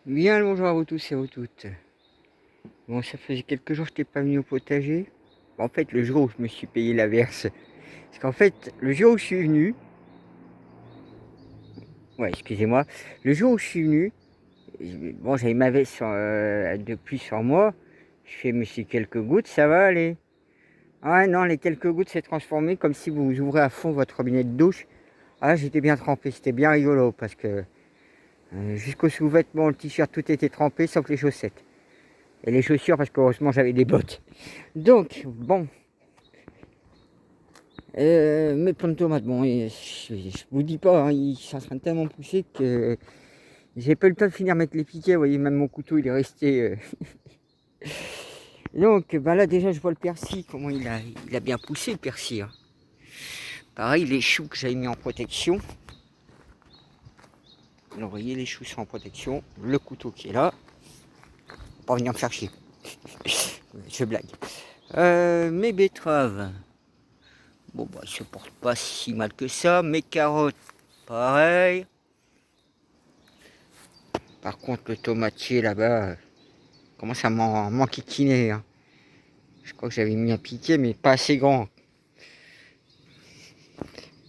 Bien le bonjour à vous tous et à vous toutes. Bon, ça faisait quelques jours que je n'étais pas venu au potager. En fait, le jour où je me suis payé la verse. Parce qu'en fait, le jour où je suis venu, ouais, excusez-moi, le jour où je suis venu, bon, j'avais ma veste de pluie sur moi. Je fais, mais c'est quelques gouttes, ça va aller. Ah non, les quelques gouttes s'est transformé comme si vous ouvrez à fond votre robinet de douche. Ah, j'étais bien trempé, c'était bien rigolo parce que jusqu'aux sous-vêtements, le t-shirt, tout était trempé sauf les chaussettes. Et les chaussures parce qu'heureusement j'avais des bottes. Donc, bon, mes plantes de tomates, bon, je vous dis pas, hein, ils sont en train de tellement pousser que j'ai pas eu le temps de finir de mettre les piquets. Vous voyez, même mon couteau il est resté. Donc, bah là déjà, je vois le persil, comment il a bien poussé le persil. Hein. Pareil, les choux que j'avais mis en protection. Alors, vous voyez, les choux sont en protection. Le couteau qui est là. Pas venir me faire chier. Je blague. Mes betteraves. Bon, bah, ils se portent pas si mal que ça. Mes carottes, pareil. Par contre, le tomatier là-bas commence à m'enquiquiner. Hein. Je crois que j'avais mis un piquet, mais pas assez grand.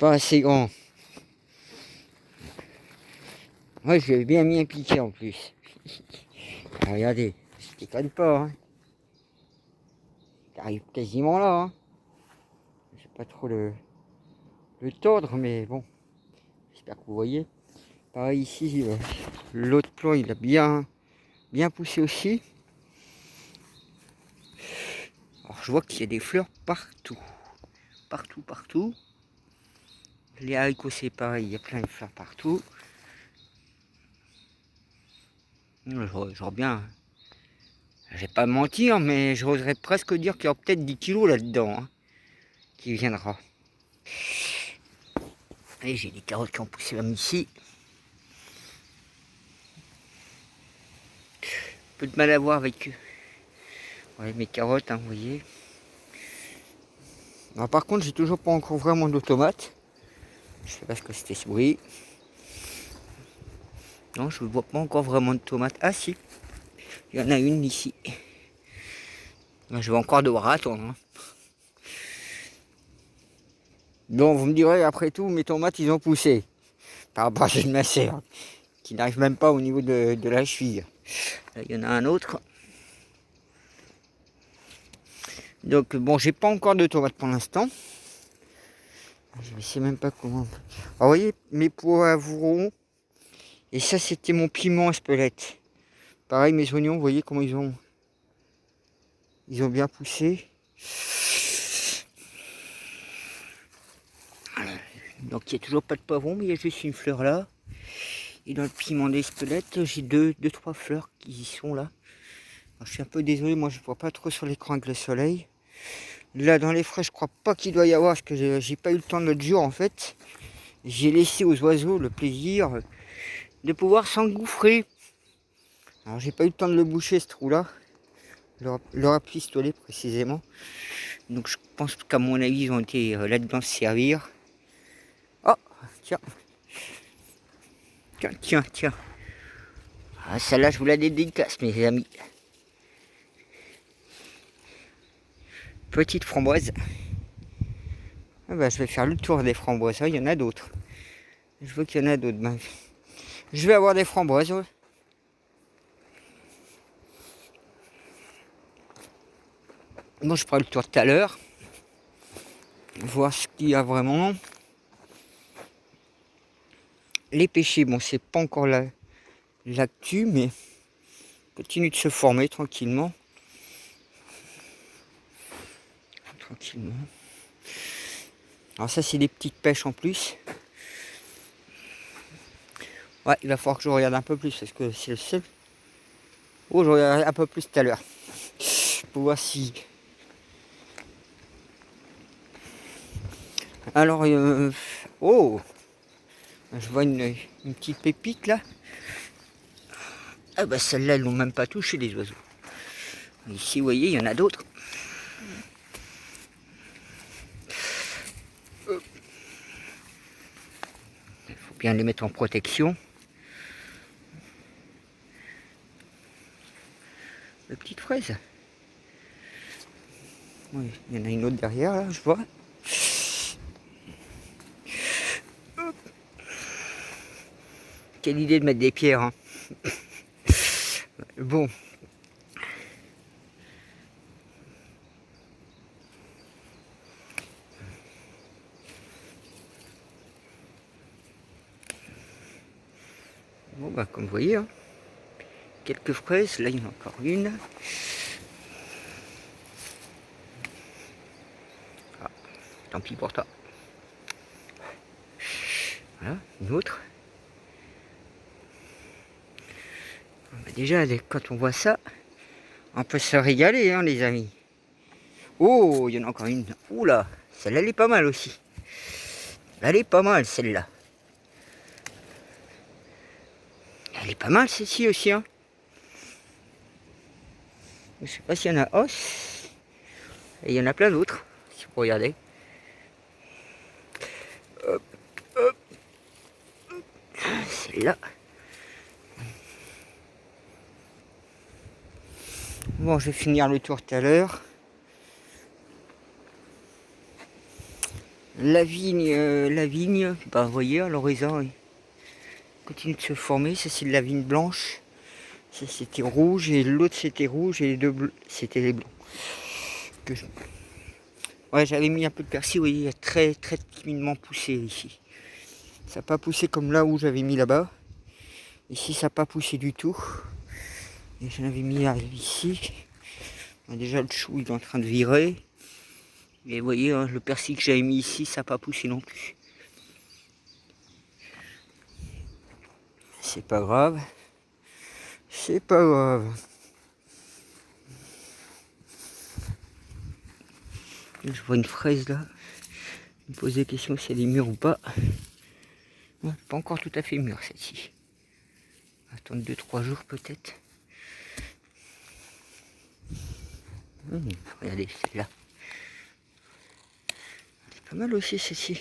Pas assez grand. Ouais, j'avais bien mis un piquet en plus. Ah, regardez, je déconne pas. Hein. J'arrive quasiment là. Hein. Je sais pas trop le tordre, mais bon. J'espère que vous voyez. Pareil ici, l'autre plan, il a bien poussé aussi. Alors, je vois qu'il y a des fleurs partout. Partout, partout. Les haricots, c'est pareil, il y a plein de fleurs partout. Genre bien, je vais pas mentir, mais j'oserais presque dire qu'il y a peut-être 10 kilos là-dedans, hein, qui viendra. Allez, j'ai des carottes qui ont poussé même ici. Un peu de mal à voir avec ouais, mes carottes, hein, vous voyez. Alors, par contre, j'ai toujours pas encore vraiment de tomates. Je sais pas ce que c'était ce bruit. Non, je ne vois pas encore vraiment de tomates. Ah si, il y en a une ici. Je vais encore devoir attendre. Hein. Donc vous me direz, après tout, mes tomates, ils ont poussé. Par rapport à celle de ma sœur, qui n'arrive même pas au niveau de la cheville. Là, il y en a un autre. Donc bon, j'ai pas encore de tomates pour l'instant. Je ne sais même pas comment. Alors, vous voyez, mes poivrons. Et ça, c'était mon piment à spelette. Pareil, mes oignons, vous voyez comment ils ont bien poussé. Donc il n'y a toujours pas de poivron, mais il y a juste une fleur là. Et dans le piment d'Espelette, j'ai deux, trois fleurs qui y sont là. Alors, je suis un peu désolé, moi je ne vois pas trop sur l'écran avec le soleil. Là dans les frais, je crois pas qu'il doit y avoir, parce que j'ai pas eu le temps l'autre jour en fait. J'ai laissé aux oiseaux le plaisir de pouvoir s'engouffrer. Alors j'ai pas eu le temps de le boucher ce trou là. Leur pistolet précisément. Donc je pense qu'à mon avis ils ont été là-dedans se servir. Oh, tiens. Tiens. Ah, celle-là, je vous la dédicace, mes amis. Petite framboise. Ah bah, je vais faire le tour des framboises. Ah, il y en a d'autres. Je vois qu'il y en a d'autres. Ben, je vais avoir des framboises. Ouais. Bon, je ferai le tour tout à l'heure. Voir ce qu'il y a vraiment. Les pêchers, bon, c'est pas encore l'actu, mais continue de se former tranquillement. Tranquillement. Alors ça, c'est des petites pêches en plus. Ouais, il va falloir que je regarde un peu plus parce que c'est le seul. Oh, je regarde un peu plus tout à l'heure. Pour voir si. Alors, oh, je vois une petite pépite là. Ah bah celle-là, elles n'ont même pas touché les oiseaux. Ici, vous voyez, il y en a d'autres. Il faut bien les mettre en protection. petites fraises. Oui, il y en a une autre derrière là, je vois. Quelle idée de mettre des pierres, hein. Bon. Bon bah comme vous voyez, hein, quelques fraises, là il y en a encore une. Ah, tant pis pour toi. Voilà, une autre. Bah déjà, quand on voit ça, on peut se régaler, hein, les amis. Oh, il y en a encore une. Oula, celle-là, elle est pas mal aussi. Elle est pas mal, celle-là. Elle est pas mal, celle-ci aussi, hein. Je sais pas s'il y en a. Oh, et il y en a plein d'autres, si vous regardez. Hop, hop. Celle-là. Bon, je vais finir le tour tout à l'heure. La vigne, bah, vous voyez, à l'horizon, il continue de se former. Ça, c'est de la vigne blanche. Ça, c'était rouge, et l'autre, c'était rouge, et les deux bleus, c'était les blancs. Ouais, j'avais mis un peu de persil, vous voyez, il a très, très timidement poussé ici. Ça n'a pas poussé comme là où j'avais mis là-bas. Ici, ça n'a pas poussé du tout. Et j'en avais mis ici. Déjà, le chou, il est en train de virer. Et vous voyez, hein, le persil que j'avais mis ici, ça n'a pas poussé non plus. C'est pas grave. C'est pas grave. Je vois une fraise là. Je me pose des questions si elle est mûre ou pas. Ouais, pas encore tout à fait mûre celle-ci. Attendre 2-3 jours peut-être. Regardez celle-là. C'est pas mal aussi celle-ci.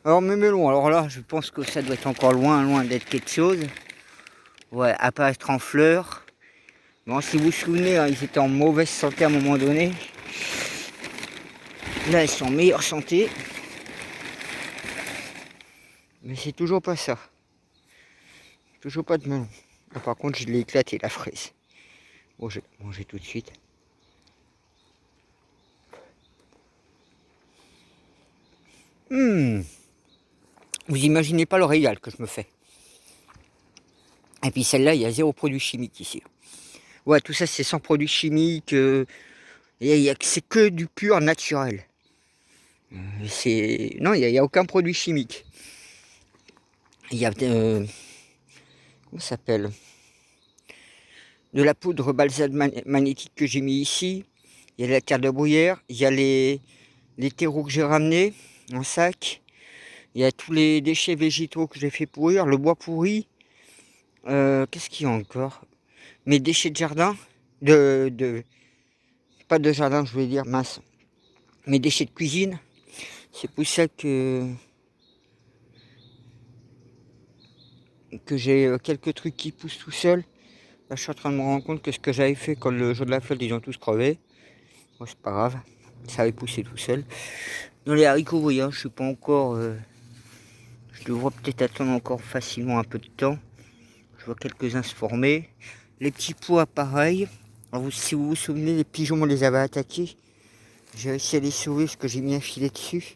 Alors mes melons, alors là je pense que ça doit être encore loin d'être quelque chose. Ouais, à pas être en fleurs. Bon, si vous vous souvenez, hein, ils étaient en mauvaise santé à un moment donné. Là, ils sont en meilleure santé. Mais c'est toujours pas ça. Toujours pas de melon. Là, par contre, je l'ai éclaté, la fraise. Bon, je vais manger tout de suite. Vous imaginez pas le régal que je me fais. Et puis celle-là, il y a 0 produit chimique ici. Ouais, tout ça, c'est sans produits chimiques. C'est que du pur naturel. Non, il n'y a aucun produit chimique. Il y a... comment ça s'appelle? De la poudre balsam magnétique que j'ai mis ici. Il y a de la terre de bruyère. Il y a les terreaux que j'ai ramenés en sac. Il y a tous les déchets végétaux que j'ai fait pourrir. Le bois pourri. Qu'est-ce qu'il y a encore? Mes déchets de jardin. Pas de jardin, je voulais dire, mince. Mes déchets de cuisine. C'est pour ça que j'ai quelques trucs qui poussent tout seuls. Là, je suis en train de me rendre compte que ce que j'avais fait quand le jour de la flotte, ils ont tous crevé. Bon, c'est pas grave, ça avait poussé tout seul. Dans les haricots, vous voyez, je suis pas encore... je devrais peut-être attendre encore facilement un peu de temps. Je vois quelques-uns se former. Les petits pois, pareil. Alors, si vous vous souvenez, les pigeons, on les avait attaqués. J'ai réussi à les sauver parce que j'ai mis un filet dessus.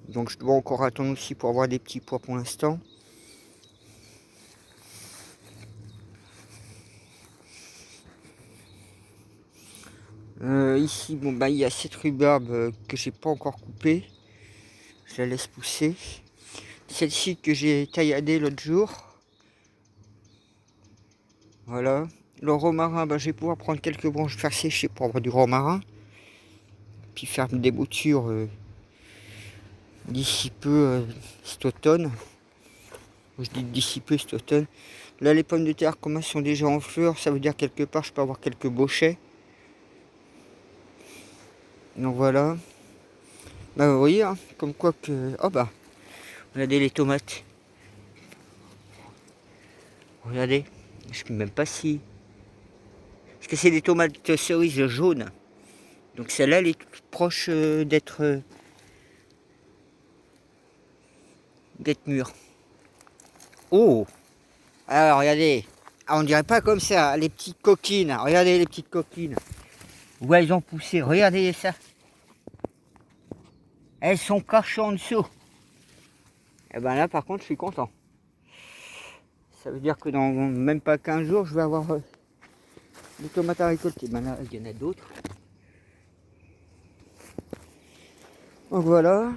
Donc je dois encore attendre aussi pour avoir des petits pois pour l'instant. Ici, bon, bah, il y a cette rhubarbe que j'ai pas encore coupée. Je la laisse pousser. Celle-ci que j'ai tailladée l'autre jour. Voilà. Le romarin, bah, je vais pouvoir prendre quelques branches, faire sécher pour avoir du romarin. Puis faire des boutures d'ici peu cet automne. Je dis d'ici peu cet automne. Là, les pommes de terre, comme elles sont déjà en fleurs, ça veut dire quelque part, je peux avoir quelques bochets. Donc voilà. Bah, vous voyez, hein, comme quoi que... Oh bah, regardez les tomates. Regardez, je ne sais même pas si... Parce que c'est des tomates cerises jaunes. Donc celle-là, elle est toute proche d'être mûre. Oh! Alors regardez, ah, on dirait pas comme ça, les petites coquines. Regardez les petites coquines. Où elles ont poussé, regardez ça. Elles sont cachées en dessous. Et ben là par contre je suis content. Ça veut dire que dans même pas 15 jours je vais avoir des tomates à récolter. Ben là il y en a d'autres. Donc voilà.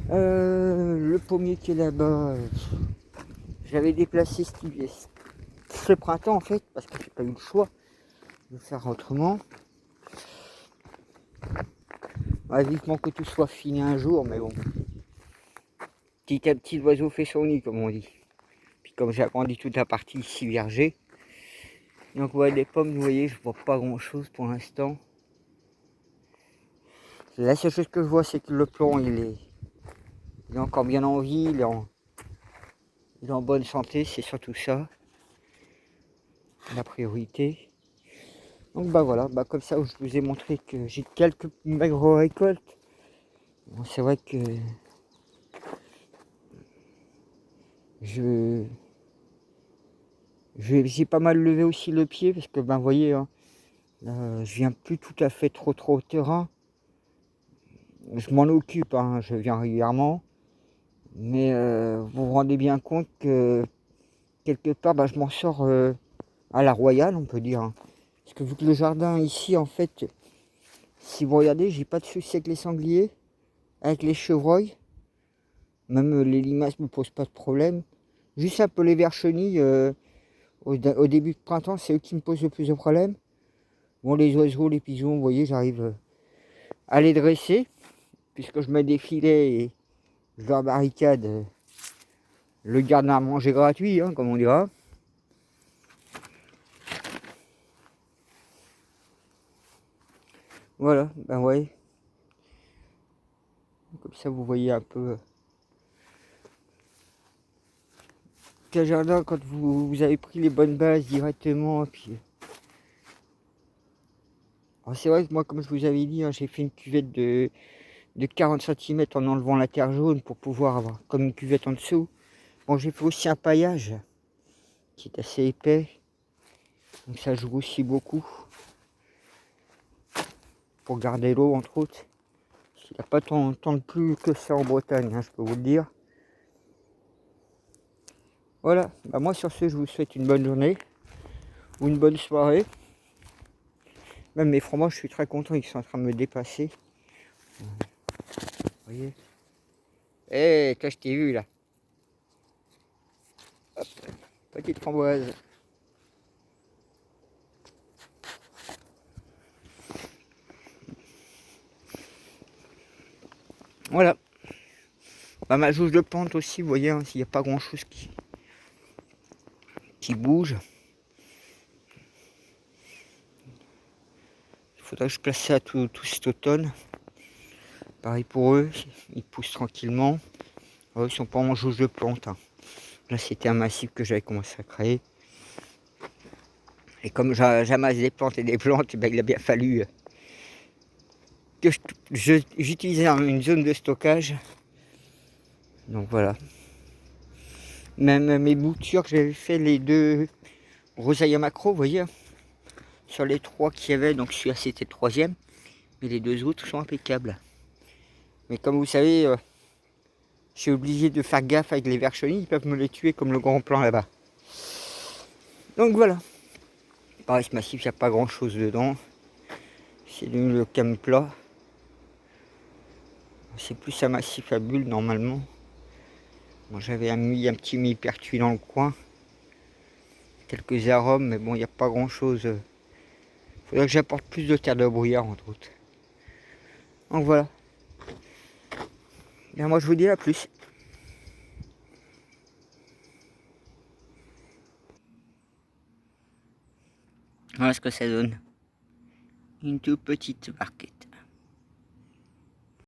Le pommier qui est là-bas, j'avais déplacé ce printemps en fait, parce que j'ai pas eu le choix de faire autrement. Ouais, vivement que tout soit fini un jour, mais bon. Petit à petit l'oiseau fait son nid comme on dit. Puis comme j'ai agrandi toute la partie ici verger. Donc ouais, les pommes, vous voyez, je vois pas grand chose pour l'instant. La seule chose que je vois c'est que le plomb il est encore bien en vie, il est en bonne santé, c'est surtout ça. La priorité. Donc bah voilà, bah comme ça je vous ai montré que j'ai quelques maigres récoltes. Bon, c'est vrai que j'ai pas mal levé aussi le pied parce que ben vous voyez, hein, je viens plus tout à fait trop au terrain. Je m'en occupe, hein, je viens régulièrement. Mais vous vous rendez bien compte que quelque part bah, je m'en sors à la royale on peut dire. Hein. Parce que vu que le jardin ici en fait, si vous regardez, j'ai pas de souci avec les sangliers, avec les chevreuils. Même les limaces ne me posent pas de problème. Juste un peu les vers chenilles, au début de printemps, c'est eux qui me posent le plus de problèmes. Bon, les oiseaux, les pigeons, vous voyez, j'arrive à les dresser, puisque je mets des filets et je leur barricade le garde à manger gratuit, hein, comme on dira. Voilà, ben ouais. Comme ça, vous voyez un peu quel jardin quand vous avez pris les bonnes bases directement. Puis... Alors c'est vrai que moi, comme je vous avais dit, hein, j'ai fait une cuvette de 40 cm en enlevant la terre jaune pour pouvoir avoir comme une cuvette en dessous. Bon, j'ai fait aussi un paillage qui est assez épais. Donc ça joue aussi beaucoup. Pour garder l'eau, entre autres. Il n'y a pas tant de pluie que ça en Bretagne, hein, je peux vous le dire. Voilà, bah moi sur ce, je vous souhaite une bonne journée ou une bonne soirée. Même mes fromages, je suis très content, ils sont en train de me dépasser. Vous voyez. Eh, toi, je t'ai vu là. Hop, petite framboise. Voilà. Bah, ma jauge de plante aussi, vous voyez, hein, s'il n'y a pas grand chose qui bouge. Il faudrait que je place ça tout cet automne. Pareil pour eux, ils poussent tranquillement. Ils sont pas en jauge de plante. Hein. Là, c'était un massif que j'avais commencé à créer. Et comme j'amasse des plantes et des plantes, ben, il a bien fallu que j'utilisais une zone de stockage. Donc voilà. Même mes boutures que j'avais fait, les deux Rosalia macro, vous voyez, sur les trois qu'il y avait, donc celui-là c'était le troisième, mais les deux autres sont impeccables. Mais comme vous savez, je suis obligé de faire gaffe avec les vers chenilles, ils peuvent me les tuer comme le grand plan là-bas. Donc voilà. Pareil, ce massif, il n'y a pas grand chose dedans. C'est le cam plat. C'est plus un massif à bulles normalement. Bon, j'avais mis un petit millepertuis dans le coin. Quelques arômes, mais bon, il n'y a pas grand chose. Il faudrait que j'apporte plus de terre de brouillard entre autres. Donc voilà. Bien, moi je vous dis à plus. Voilà ce que ça donne. Une toute petite barquette.